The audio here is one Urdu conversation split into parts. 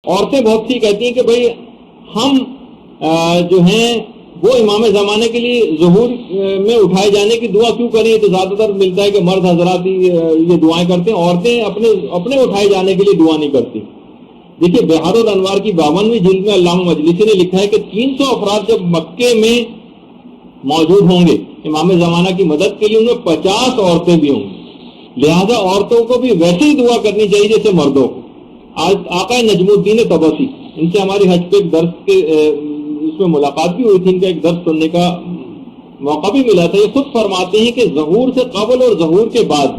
عورتیں بہت سی کہتی ہیں کہ بھائی ہم جو ہیں وہ امام زمانے کے لیے ظہور میں اٹھائے جانے کی دعا کیوں کریں؟ تو زیادہ تر ملتا ہے کہ مرد حضرات ہی یہ دعائیں کرتے ہیں، عورتیں اپنے اٹھائے جانے کے لیے دعا نہیں کرتی۔ دیکھیے بہار الانوار کی 52ویں جلد میں علامہ مجلسی نے لکھا ہے کہ 300 افراد جب مکے میں موجود ہوں گے امام زمانہ کی مدد کے لیے، ان میں 50 عورتیں بھی ہوں گی، لہذا عورتوں کو بھی ویسے ہی دعا کرنی چاہیے جیسے مردوں کو۔ آج آقا نجم الدین طبسی، ان سے ہماری حج پہ ایک درس کے اس میں ملاقات بھی ہوئی تھی، ان کا ایک درس سننے کا موقع بھی ملا تھا۔ یہ خود فرماتے ہیں کہ ظہور سے قبل اور ظہور کے بعد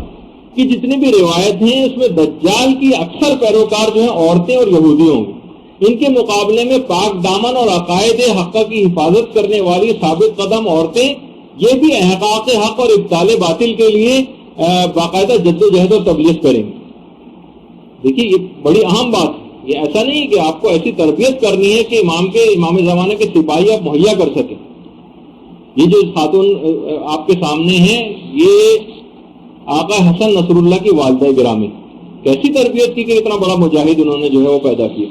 کی جتنی بھی روایت ہیں اس میں دجال کی اکثر پیروکار جو ہیں عورتیں اور یہودی ہوں گے، ان کے مقابلے میں پاک دامن اور عقائد حق کی حفاظت کرنے والی ثابت قدم عورتیں یہ بھی احقاق حق اور ابطال باطل کے لیے باقاعدہ جد و جہد اور تبلیغ کریں گے۔ دیکھیے یہ بڑی اہم بات ہے، یہ ایسا نہیں کہ آپ کو ایسی تربیت کرنی ہے کہ امام زمانے کے سپاہی آپ مہیا کر سکیں۔ یہ جو خاتون آپ کے سامنے ہیں یہ آقا حسن نصر اللہ کی والدہ گرامی، کیسی تربیت کی کہ اتنا بڑا مجاہد انہوں نے جو ہے وہ پیدا کیا۔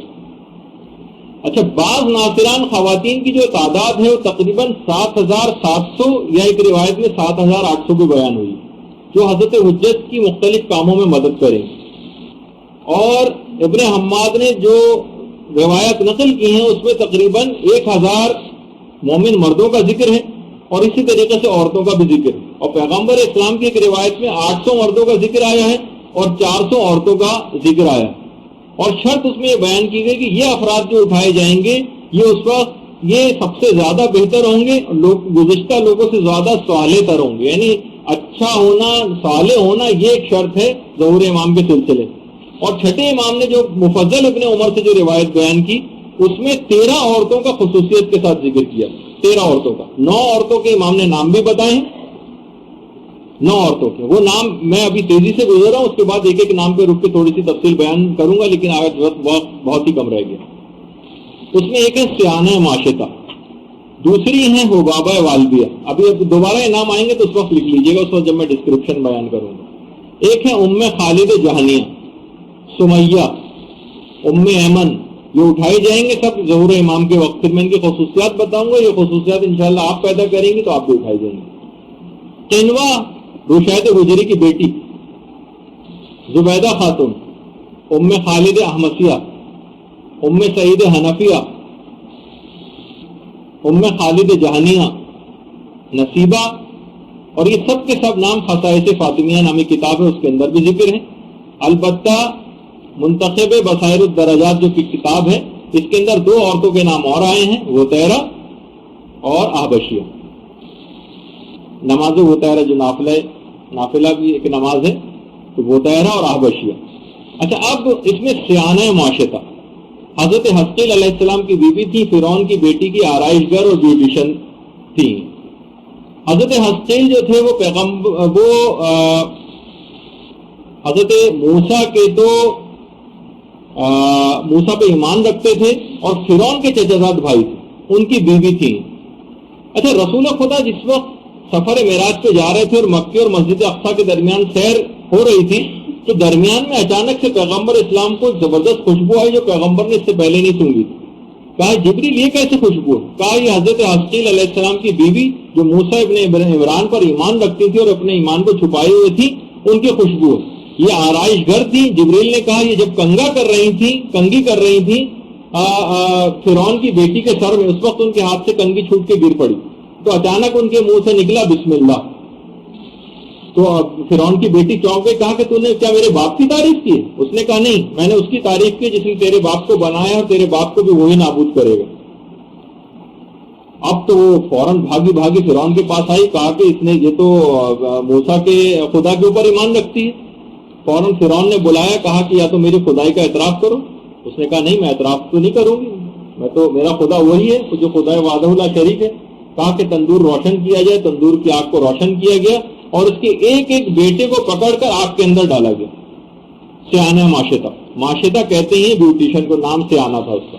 اچھا، بعض ناصران خواتین کی جو تعداد ہے وہ تقریباً 7700 یا ایک روایت میں 7800 بھی بیان ہوئی، جو حضرت حجت کی مختلف کاموں میں مدد کریں۔ اور ابن حماد نے جو روایت نقل کی ہیں اس میں تقریباً 1000 مومن مردوں کا ذکر ہے اور اسی طریقے سے عورتوں کا بھی ذکر ہے، اور پیغمبر اسلام کی ایک روایت میں 800 مردوں کا ذکر آیا ہے اور 400 عورتوں کا ذکر آیا ہے، اور شرط اس میں یہ بیان کی گئی کہ یہ افراد جو اٹھائے جائیں گے یہ اس وقت یہ سب سے زیادہ بہتر ہوں گے، گزشتہ لوگوں سے زیادہ صالح تر ہوں گے، یعنی اچھا ہونا، صالح ہونا یہ ایک شرط ہے ظہور امام کے سلسلے۔ اور چھٹے امام نے جو مفضل ابن عمر سے جو روایت بیان کی اس میں 13 عورتوں کا خصوصیت کے ساتھ ذکر کیا، 13 عورتوں کا، 9 عورتوں کے امام نے نام بھی بتائے ہیں، 9 عورتوں کے وہ نام میں ابھی تیزی سے گزر رہا ہوں، اس کے بعد ایک ایک نام پہ رک کے تھوڑی سی تفصیل بیان کروں گا، لیکن آج وقت بہت ہی کم رہ گیا۔ اس میں ایک ہے سیانہ معاشطہ، دوسری ہے حبابہ والبیہ، ابھی دوبارہ یہ نام آئیں گے تو اس وقت لکھ لیجیے گا، اس وقت جب میں ڈسکرپشن بیان کروں گا۔ ایک ہے ام خالد جہنیہ، سمیہ، ام ایمن، یہ اٹھائی جائیں گے سب ظہور امام کے وقت، پھر میں ان کی خصوصیات بتاؤں گا، یہ خصوصیات انشاءاللہ آپ پیدا کریں گی تو آپ بھی اٹھائی جائیں گے۔ قنوہ رشید حجری کی بیٹی، زبیدہ خاتون، ام خالد احمسیہ، ام سعید حنفیہ، ام خالد جہنیہ، نصیبہ، اور یہ سب کے سب نام خصائص فاطمیہ نامی کتاب ہے اس کے اندر بھی ذکر ہے۔ البتہ منتخب بصائر الدرجات جو کی کتاب ہے اس کے اندر 2 عورتوں کے نام اور آئے ہیں، وطیرہ اور احبشیہ۔ نماز وطیرہ جو نافلہ بھی ایک نماز ہے، تو وطیرہ اور احبشیہ۔ اچھا، اب اس میں سیانہ معاشطہ، حضرت حسقیل علیہ السلام کی بیوی تھی، فرعون کی بیٹی کی آرائش گر اور بیوٹیشن تھی۔ حضرت حسقیل جو تھے وہ حضرت موسیٰ کے تو موسیٰ پہ ایمان رکھتے تھے، اور فرعون کے چچا زاد بھائی تھے، ان کی بیوی تھی۔ اچھا، رسول خدا جس وقت سفر معراج پہ جا رہے تھے اور مکے اور مسجد اقصیٰ کے درمیان سیر ہو رہی تھی تو درمیان میں اچانک سے پیغمبر اسلام کو زبردست خوشبو آئی جو پیغمبر نے اس سے پہلے نہیں سنی تھی۔ کہا جبریل یہ کیسے خوشبو ہے؟ کہا یہ حضرت حسقیل علیہ السلام کی بیوی جو موسیٰ ابن عمران پر ایمان رکھتی تھی اور اپنے ایمان کو چھپائے ہوئے تھی، ان کی خوشبو ہے۔ یہ آرائش گھر تھی۔ جبریل نے کہا یہ جب کنگی کر رہی تھی فرعون کی بیٹی کے سر میں، اس وقت ان کے ہاتھ سے کنگھی چھوٹ کے گر پڑی، تو اچانک ان کے منہ سے نکلا بسم اللہ۔ تو فرعون کی بیٹی چونک گئی، کہا کہ تو نے کیا میرے باپ کی تعریف کی؟ اس نے کہا نہیں، میں نے اس کی تعریف کی جس نے تیرے باپ کو بنایا اور تیرے باپ کو بھی وہی نابود کرے گا۔ اب تو وہ فوراً بھاگی فرعون کے پاس آئی، کہا کہ اس نے یہ تو موسیٰ کے خدا کے اوپر ایمان رکھتی ہے۔ فوراً فرعون نے بلایا، کہا کہ یا تو میری خدائی کا اعتراف کرو۔ اس نے کہا نہیں، میں اعتراف تو نہیں کروں گی، میرا خدا وہی ہے جو خدا وحدہ لا شریک ہے۔ کہا کہ تندور روشن کیا جائے، تندور کی آگ کو روشن کیا گیا اور اس کے ایک ایک بیٹے کو پکڑ کر آگ کے اندر ڈالا گیا۔ سیانہ معاشطہ کہتے ہیں بیوٹیشن کو، نام سیانہ تھا اس کا۔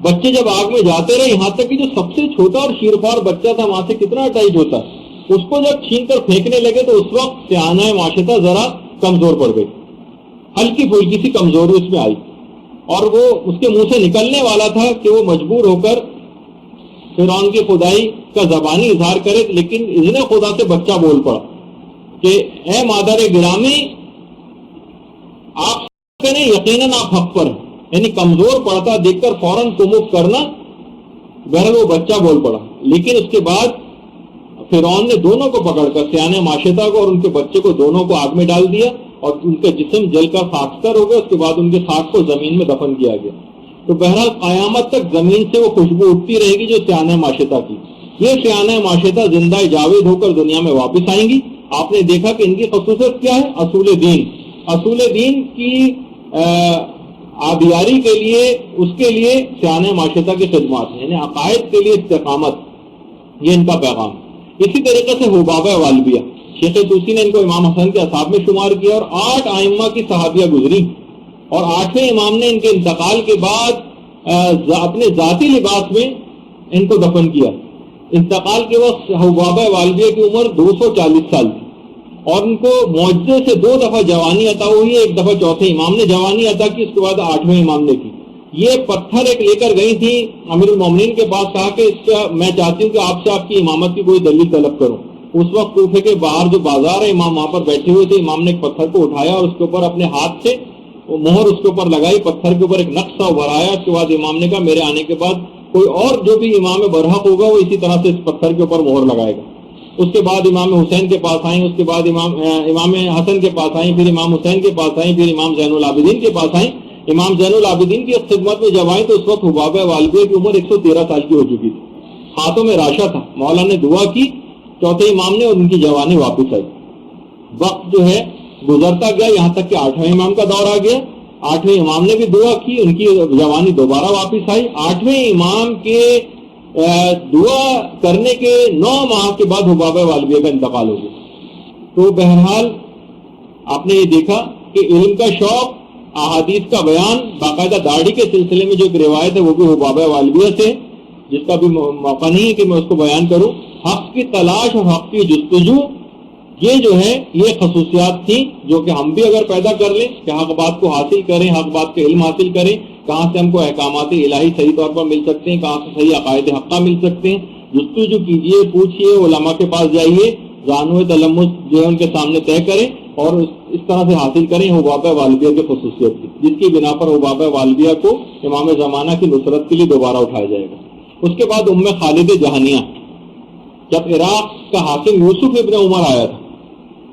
بچے جب آگ میں جاتے رہے، یہاں تک کہ جو سب سے چھوٹا اور شیرخوار بچہ تھا وہاں سے کتنا اٹیچ ہوتا، اس کو جب چھین کر پھینکنے لگے تو اس وقت سیانہ معاشطہ ذرا کمزور پڑ گئی، ہلکی پھلکی سی کمزوری اس میں آئی۔ اور وہ اس کے منہ سے نکلنے والا تھا کہ وہ مجبور ہو کر فرعون کی خدائی کا زبانی اظہار کرے، لیکن اذن خدا سے بچہ بول پڑا کہ اے مادر گرامی، آپ کہنے یقیناً آپ حق پر ہیں، یعنی کمزور پڑتا دیکھ کر فوراً کمک کرنا۔ بہرحال وہ بچہ بول پڑا، لیکن اس کے بعد فرعون نے دونوں کو پکڑ کر، سیانہ معاشطہ کو اور ان کے بچے کو، دونوں کو آگ میں ڈال دیا اور ان کا جسم جل کر خاکستر ہو گیا۔ اس کے بعد ان کے خاک کو زمین میں دفن کیا گیا۔ تو بہرحال قیامت تک زمین سے وہ خوشبو اٹھتی رہے گی جو سیانہ معاشطہ کی۔ یہ سیانہ معاشطہ زندہ جاوید ہو کر دنیا میں واپس آئیں گی۔ آپ نے دیکھا کہ ان کی خصوصیت کیا ہے؟ اصول دین، اصول دین کی آبیاری کے لیے، اس کے لیے سیانہ معاشطہ کی خدمات، یعنی عقائد کے لیے استقامت، یہ ان کا پیغام۔ اسی طریقے سے حبابہ والبیہ، شیخ طوسی نے ان کو امام حسن کے اصحاب میں شمار کیا، اور 8 ائمہ کی صحابیہ گزری، اور 8ویں امام نے ان کے انتقال کے بعد اپنے ذاتی لباس میں ان کو دفن کیا۔ انتقال کے وقت حبابہ والبیہ کی عمر 240 سال تھی، اور ان کو معجزے سے 2 دفعہ جوانی عطا ہوئی ہے۔ ایک دفعہ چوتھے امام نے جوانی عطا کی، اس کے بعد 8ویں امام نے کی۔ یہ پتھر ایک لے کر گئی تھی امیر المومنین کے پاس، کہا کہ اس کا میں چاہتی ہوں کہ آپ سے آپ کی امامت کی کوئی دلیل طلب کروں۔ اس وقت کوفے کے باہر جو بازار ہے، امام وہاں پر بیٹھے ہوئے تھے۔ امام نے ایک پتھر کو اٹھایا اور اس کے اوپر اپنے ہاتھ سے مہر اس کے اوپر لگائی، پتھر کے اوپر ایک نقشہ ابھرایا۔ اس کے بعد امام نے کہا میرے آنے کے بعد کوئی اور جو بھی امام برحق ہوگا وہ اسی طرح سے اس پتھر کے اوپر مہر لگائے گا۔ اس کے بعد امام حسین کے پاس آئیں، اس کے بعد امام حسن کے پاس آئیں، پھر امام حسین کے پاس آئیں، پھر امام زین العابدین کے پاس آئیں۔ امام زین العابدین کی خدمت میں جب آئیں تو اس وقت حبابہ والبیہ کی عمر 113 سال کی ہو چکی تھی، ہاتھوں میں راشا تھا۔ مولا نے دعا کی چوتھے امام نے، اور ان کی جوانی واپس آئی۔ وقت جو ہے گزرتا گیا، یہاں تک کہ 8ویں امام کا دور آ گیا۔ 8ویں امام نے بھی دعا کی، ان کی جوانی دوبارہ واپس آئی۔ 8ویں امام کے دعا کرنے کے 9 ماہ کے بعد حبابہ والبیہ کا انتقال ہو گیا۔ تو بہرحال آپ نے یہ دیکھا کہ علم کا شوق، احادیث کا بیان، باقاعدہ داڑھی کے سلسلے میں جو ایک روایت ہے وہ بھی حبابہ والبیہ سے، جس کا بھی موقع نہیں ہے کہ میں اس کو بیان کروں۔ حق کی تلاش اور حق کی جستجو، یہ جو ہے یہ خصوصیات تھیں جو کہ ہم بھی اگر پیدا کر لیں کہ حق بات کو حاصل کریں، حق بات کے علم حاصل کریں، کہاں سے ہم کو احکامات الہی صحیح طور پر مل سکتے ہیں، کہاں سے صحیح عقائد حقہ مل سکتے ہیں۔ جستجو کیجئے، پوچھئے، علماء کے پاس جائیے، زانو تلمس جو ہے ان کے سامنے طے کریں اور اس طرح سے حاصل کریں۔ حبابہ والبیہ کی خصوصیت تھی جس کی بنا پر حبابہ والبیہ کو امام زمانہ کی نصرت کے لیے دوبارہ اٹھایا جائے گا۔ اس کے بعد خالد جہانیہ، جب عراق کا حاکم یوسف ابن عمر آیا تھا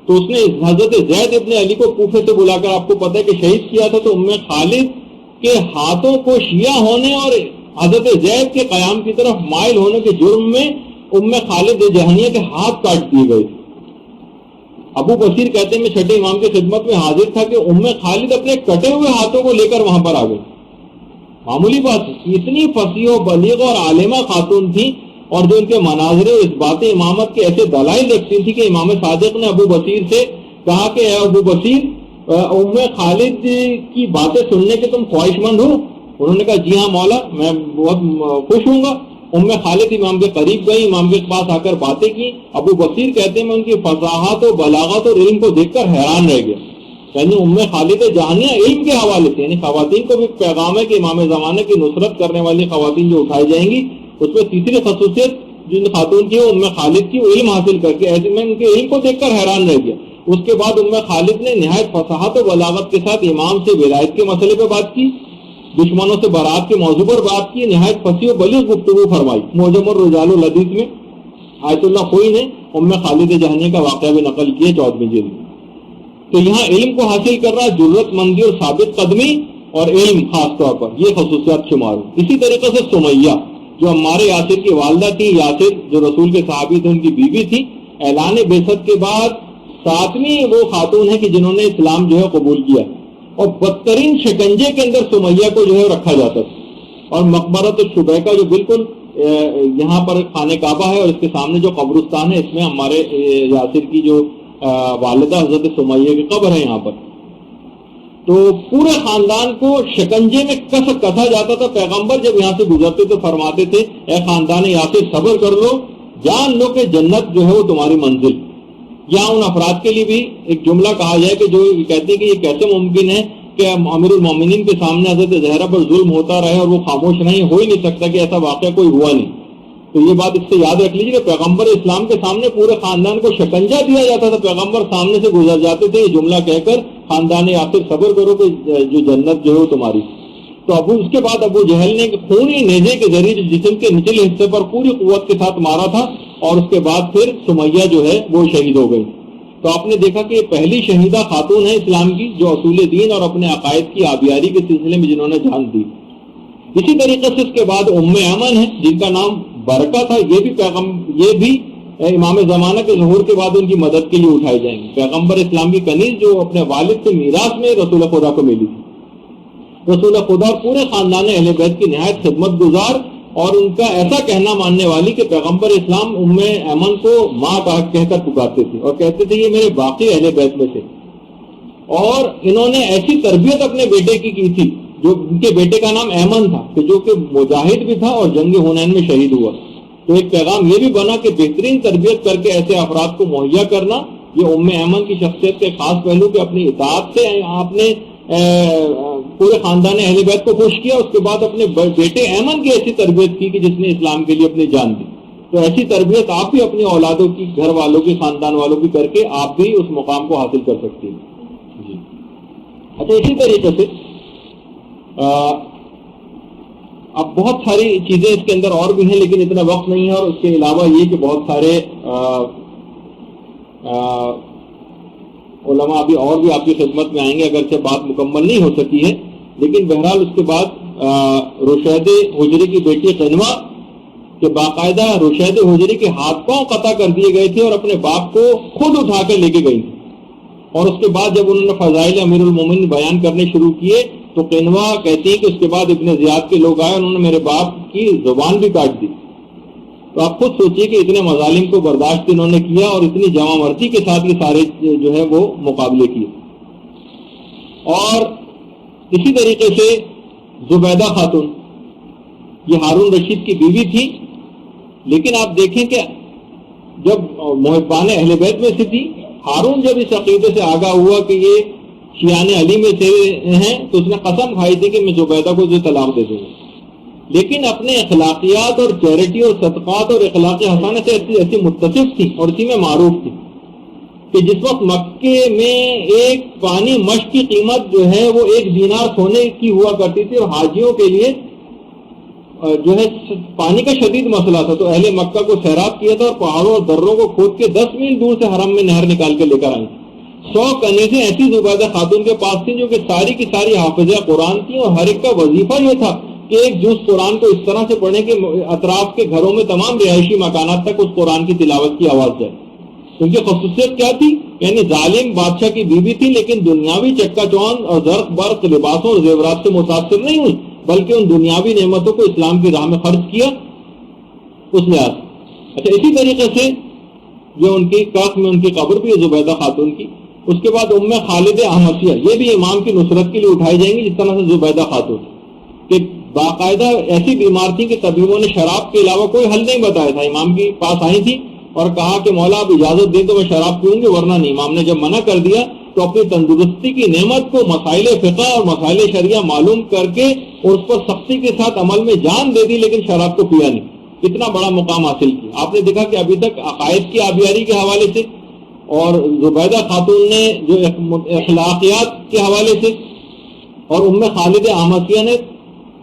تو اس نے حضرت زید ابن علی کو کوفے سے بلا کر، آپ کو پتہ ہے کہ شہید کیا تھا، تو خالد کے ہاتھوں کو شیعہ ہونے اور حضرت زید کے قیام کی طرف مائل ہونے کے جرم میں خالد جہانیہ کے ہاتھ کاٹ دیے گئے تھے۔ ابو بصیر کہتے ہیں میں چھٹے امام کی خدمت میں حاضر تھا کہ خالد اپنے کٹے ہوئے ہاتھوں کو لے کر وہاں پر آ گئی۔ معمولی بات، اتنی فصیح و بلیغ اور عالمہ خاتون تھی، اور جو ان کے مناظر اس بات امامت کے ایسے دلائل رکھتی تھی کہ امام صادق نے ابو بصیر سے کہا کہ اے ابو بصیر، خالد کی باتیں سننے کے تم خواہش مند ہو؟ انہوں نے کہا جی ہاں مولا، میں بہت خوش ہوں گا۔ خالد امام کے قریب گئی، امام کے پاس آ کر باتیں کی۔ ابو بصیر کہتے ہیں میں ان کی فصاحت و بلاغت اور علم کو دیکھ کر حیران رہ گیا۔ یعنی خالد جہانیہ علم کے حوالے سے، یعنی خواتین کو بھی پیغام ہے کہ امام زمانے کی نصرت کرنے والی خواتین جو اٹھائی جائیں گی، اس میں تیسری خصوصیت جن خاتون کی وہ خالد کی علم حاصل کر کے، ایسے میں ان کے علم کو دیکھ کر حیران رہ گیا۔ اس کے بعد خالد نے نہایت فصاحت و بلاغت کے ساتھ امام سے ولایت کے مسئلے پہ بات کی، دشمنوں سے برات کے موضوع پر بات کی، نہایت فصیح و بلیغ گفتگو فرمائی۔ معجم الرجال الحدیث میں آیت اللہ خوئی نے خالد جہانیہ کا واقعہ بھی نقل کیا 14ویں جلد میں۔ تو یہاں علم کو حاصل کرنا، جرأت مندی اور ثابت قدمی اور علم خاص طور پر، یہ خصوصیات شمار ہوئی۔ اسی طریقے سے سمیہ جو عمار یاسر کی والدہ تھی، یاسر جو رسول کے صحابی تھے ان کی بیوی تھی، اعلان بعثت کے بعد 7ویں وہ خاتون ہے کہ جنہوں نے اسلام جو ہے قبول کیا، اور بدترین شکنجے کے اندر سمیہ کو جو ہے رکھا جاتا تھا۔ اور مقبرۃ الشبیکہ جو بالکل یہاں پر خانہ کعبہ ہے اور اس کے سامنے جو قبرستان ہے، اس میں ہمارے یاسر کی جو والدہ حضرت سمیہ کی قبر ہے یہاں پر۔ تو پورے خاندان کو شکنجے میں کسا جاتا تھا۔ پیغمبر جب یہاں سے گزرتے تو فرماتے تھے اے خاندان یاسر صبر کر لو، جان لو کہ جنت جو ہے وہ تمہاری منزل۔ یہاں ان افراد کے لیے بھی ایک جملہ کہا جائے کہ جو کہتے ہیں کہ یہ کیسے ممکن ہے کہ امیر المومنین کے سامنے حضرت زہرا پر ظلم ہوتا رہے اور وہ خاموش نہیں، ہو ہی نہیں سکتا کہ ایسا واقعہ کوئی ہوا نہیں. تو یہ بات اس سے یاد رکھ لیجیے کہ پیغمبر اسلام کے سامنے پورے خاندان کو شکنجہ دیا جاتا تھا. پیغمبر سامنے سے گزر جاتے تھے یہ جملہ کہہ کر، خاندان آخر صبر کرو کہ جو جنت جو ہے وہ تمہاری. تو اس کے بعد ابو جہل نے خونی نیزے کے ذریعے جسم کے نچلے حصے پر پوری قوت کے ساتھ مارا تھا، اور اس کے بعد پھر سمیہ جو ہے وہ شہید ہو گئی. تو آپ نے دیکھا کہ یہ پہلی شہیدہ خاتون ہے اسلام کی جو اصول دین اور اپنے عقائد کی آبیاری کے سلسلے میں جنہوں نے جان دی. اسی طریقے سے اس کے بعد ام ایمن ہے جن کا نام برکہ تھا. یہ بھی امام زمانہ کے ظہور کے بعد ان کی مدد کے لیے اٹھائے جائیں گے. پیغمبر اسلام کی کنیز جو اپنے والد سے میراث میں رسول خدا کو ملی تھی. رسول خدا اور پورے خاندان اہل بیت کی نہایت خدمت گزار اور ان کا ایسا کہنا ماننے والی کہ پیغمبر اسلام ام ایمن کو ماں کہہ کر پکارتے تھے اور کہتے تھے یہ میرے باقی اہل بیت میں تھے. اور انہوں نے ایسی تربیت اپنے بیٹے کی تھی جو ان کے بیٹے کا نام ایمن تھا کہ جو کہ مجاہد بھی تھا اور جنگ حنین میں شہید ہوا. تو ایک پیغام یہ بھی بنا کہ بہترین تربیت کر کے ایسے افراد کو مہیا کرنا یہ ام ایمن کی شخصیت کے خاص پہلو کہ اپنی اطاعت سے آپ نے پورے خاندان اہل بیت کو خوش کیا. اس کے بعد اپنے بیٹے ایمن کی ایسی تربیت کی کہ جس نے اسلام کے لیے اپنی جان دی. تو ایسی تربیت آپ بھی اپنی اولادوں کی، گھر والوں کی، خاندان والوں کی کر کے آپ بھی اس مقام کو حاصل کر سکتی ہیں. جی اچھا، اسی طریقے سے اب بہت ساری چیزیں اس کے اندر اور بھی ہیں لیکن اتنا وقت نہیں ہے. اور اس کے علاوہ یہ کہ بہت سارے علماء ابھی اور بھی آپ کی خدمت میں آئیں گے اگرچہ بات مکمل نہیں ہو سکی ہے. لیکن بہرحال اس کے بعد رشید حجری کی بیٹی قنوہ کہ باقاعدہ رشید حجری کے ہاتھ پاؤں قطع کر دیے گئے تھے اور اپنے باپ کو خود اٹھا کر لے کے گئی تھی. اور اس کے بعد جب انہوں نے فضائل امیر المومنین بیان کرنے شروع کیے تو قنوہ کہتی ہے کہ اس کے بعد ابن زیاد کے لوگ آئے، انہوں نے میرے باپ کی زبان بھی کاٹ دی. تو آپ خود سوچئے کہ اتنے مظالم کو برداشت انہوں نے کیا اور اتنی جمع مرضی کے ساتھ یہ سارے جو ہے وہ مقابلے کیے. اور اسی طریقے سے زبیدہ خاتون یہ ہارون رشید کی بیوی تھی، لیکن آپ دیکھیں کہ جب محبان اہل بیت میں سے تھی، ہارون جب اس عقیدے سے آگاہ ہوا کہ یہ شیعان علی میں سے ہیں تو اس نے قسم کھائی تھی کہ میں زبیدہ کو جو طلاق دے دوں گا. لیکن اپنے اخلاقیات اور چیریٹی اور صدقات اور اخلاق حسنہ سے ایسی متصف تھی اور اسی میں معروف تھی کہ جس وقت مکے میں ایک پانی مشق کی قیمت جو ہے وہ 1 دینار سونے کی ہوا کرتی تھی اور حاجیوں کے لیے جو ہے پانی کا شدید مسئلہ تھا، تو اہل مکہ کو سیراب کیا تھا اور پہاڑوں اور دروں کو کھود کے 10 میل دور سے حرم میں نہر نکال کے لے کر آئی. 100 کنیزیں ایسی زبیدہ خاتون کے پاس تھیں جو کہ ساری کی ساری حافظہ قرآن تھیں اور ہر ایک کا وظیفہ یہ تھا کہ ایک جز قرآن کو اس طرح سے پڑھیں کہ اطراف کے گھروں میں تمام رہائشی مکانات تک اس قرآن کی تلاوت کی آواز جائے. ان کی خصوصیت کیا تھی؟ یعنی ظالم بادشاہ کی بیوی تھی لیکن دنیاوی چکا چوند اور زرق برق لباسوں اور زیورات سے متاثر نہیں ہوئی بلکہ ان دنیاوی نعمتوں کو اسلام کی راہ میں خرچ کیا اس لحاظ. اچھا، اسی طریقے سے جو ان کی کاخ میں ان کی قبر بھی ہے زبیدہ خاتون کی. اس کے بعد ام خالد احمسیہ یہ بھی امام کی نصرت کے لیے اٹھائی جائیں گی جس طرح سے زبیدہ خاتون کہ باقاعدہ ایسی بیمار تھی کہ طبیبوں نے شراب کے علاوہ کوئی حل نہیں بتایا تھا. امام کے پاس آئی تھی اور کہا کہ مولا آپ اجازت دیں تو میں شراب پیوں گی ورنہ نہیں. امام نے جب منع کر دیا تو اپنی تندرستی کی نعمت کو مسائل فقہ اور مسائل شریعہ معلوم کر کے اور اس پر سختی کے ساتھ عمل میں جان دے دی لیکن شراب کو پیا نہیں. اتنا بڑا مقام حاصل کیا. آپ نے دیکھا کہ ابھی تک عقائد کی آبیاری کے حوالے سے اور زبیدہ خاتون نے جو اخلاقیات کے حوالے سے اور ام خالد احمسیہ نے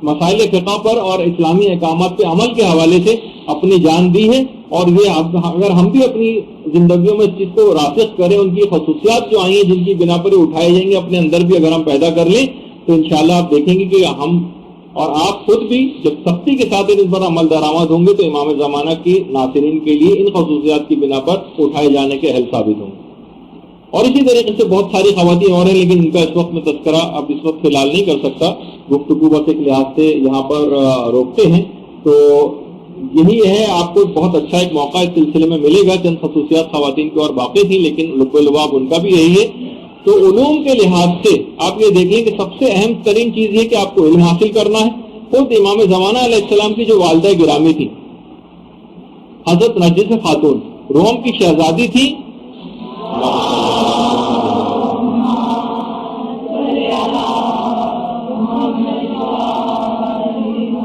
مسائل فقہ پر اور اسلامی احکامات پہ عمل کے حوالے سے اپنی جان دی ہے. اور یہ اگر ہم بھی اپنی زندگیوں میں اس چیز کو راسخ کریں، ان کی خصوصیات جو آئی ہیں جن کی بنا پر اٹھائے جائیں گے اپنے اندر بھی اگر ہم پیدا کر لیں تو انشاءاللہ آپ دیکھیں گے کہ ہم اور آپ خود بھی جب سختی کے ساتھ ان پر عمل درآمد ہوں گے تو امام زمانہ کی ناصرین کے لیے ان خصوصیات کی بنا پر اٹھائے جانے کے اہل ثابت ہوں گے. اور اسی طریقے سے بہت ساری خواتین اور ہیں لیکن ان کا اس وقت میں تذکرہ اب اس وقت فی الحال نہیں کر سکتا، گفتگو بس ایک لحاظ سے یہاں پر روکتے ہیں. تو یہی ہے، آپ کو بہت اچھا ایک موقع اس سلسلے میں ملے گا. چند خصوصیات خواتین کی اور باقی تھیں لیکن لب و لباب ان کا بھی یہی ہے. تو علوم کے لحاظ سے آپ یہ دیکھیں کہ سب سے اہم ترین چیز یہ کہ آپ کو علم حاصل کرنا ہے. خود امام زمانہ علیہ السلام کی جو والدہ گرامی تھی حضرت نرجس خاتون روم کی شہزادی تھی.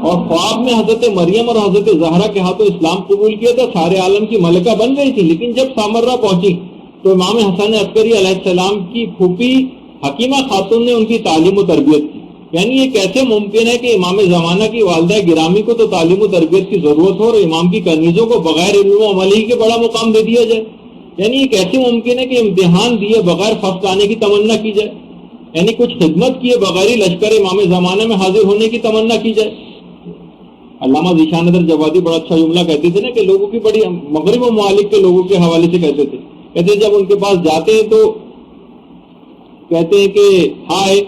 اور خواب میں حضرت مریم اور حضرت زہرا کے ہاتھوں اسلام قبول کیا تھا، سارے عالم کی ملکہ بن گئی تھی، لیکن جب سامرہ پہنچی تو امام حسن عسکری علیہ السلام کی پھوپھی حکیمہ خاتون نے ان کی تعلیم و تربیت کی. یعنی یہ کیسے ممکن ہے کہ امام زمانہ کی والدہ گرامی کو تو تعلیم و تربیت کی ضرورت ہو اور امام کی کنیزوں کو بغیر علم و عمل ہی کے بڑا مقام دے دیا جائے؟ یعنی یہ کیسے ممکن ہے کہ امتحان دیے بغیر فرسٹ آنے کی تمنا کی جائے؟ یعنی کچھ خدمت کیے بغیر ہی لشکر امام زمانہ میں حاضر ہونے کی تمنا کی جائے؟ علامہ ذیشان ندر جوادی بڑا اچھا جملہ کہتے تھے نا کہ لوگوں کی بڑی مغرب و ممالک کے لوگوں کے حوالے سے کہتے تھے جب ان کے پاس جاتے ہیں تو کہتے ہیں کہ ہائے،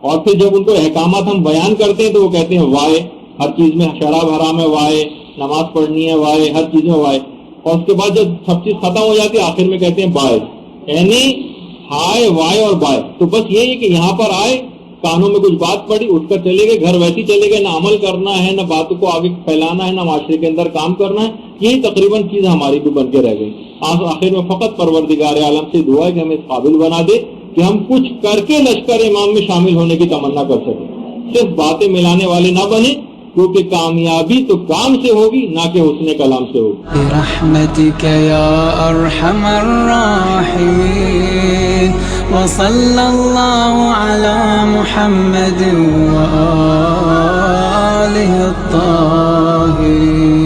اور پھر جب ان کو احکامات ہم بیان کرتے ہیں تو وہ کہتے ہیں وائے، ہر چیز میں شراب حرام ہے وائے، نماز پڑھنی ہے وائے، ہر چیز میں وائے. اور اس کے بعد جب سب چیز ختم ہو جاتی ہے آخر میں کہتے ہیں بائے. یعنی ہائے وائے اور بائے. تو بس یہی ہے کہ یہاں پر آئے، کانوں میں کچھ بات پڑی، اٹھ کر چلے گئے، گھر ویسے چلے گئے، نہ عمل کرنا ہے، نہ باتوں کو آگے پھیلانا ہے، نہ معاشرے کے اندر کام کرنا ہے. یہی تقریباً چیز ہماری بھی بن کے رہ گئی. آخر میں فقط پروردگار عالم سے دعا ہے کہ ہمیں اس قابل بنا دے کہ ہم کچھ کر کے لشکر امام میں شامل ہونے کی تمنا کر سکیں، صرف باتیں ملانے والے نہ بنے، کیونکہ کامیابی تو کام سے ہوگی نہ کہ حسن کلام سے ہوگی. برحمتک یا ارحم الراحمین وصلی اللہ علی محمد وآلہ الطاہرین.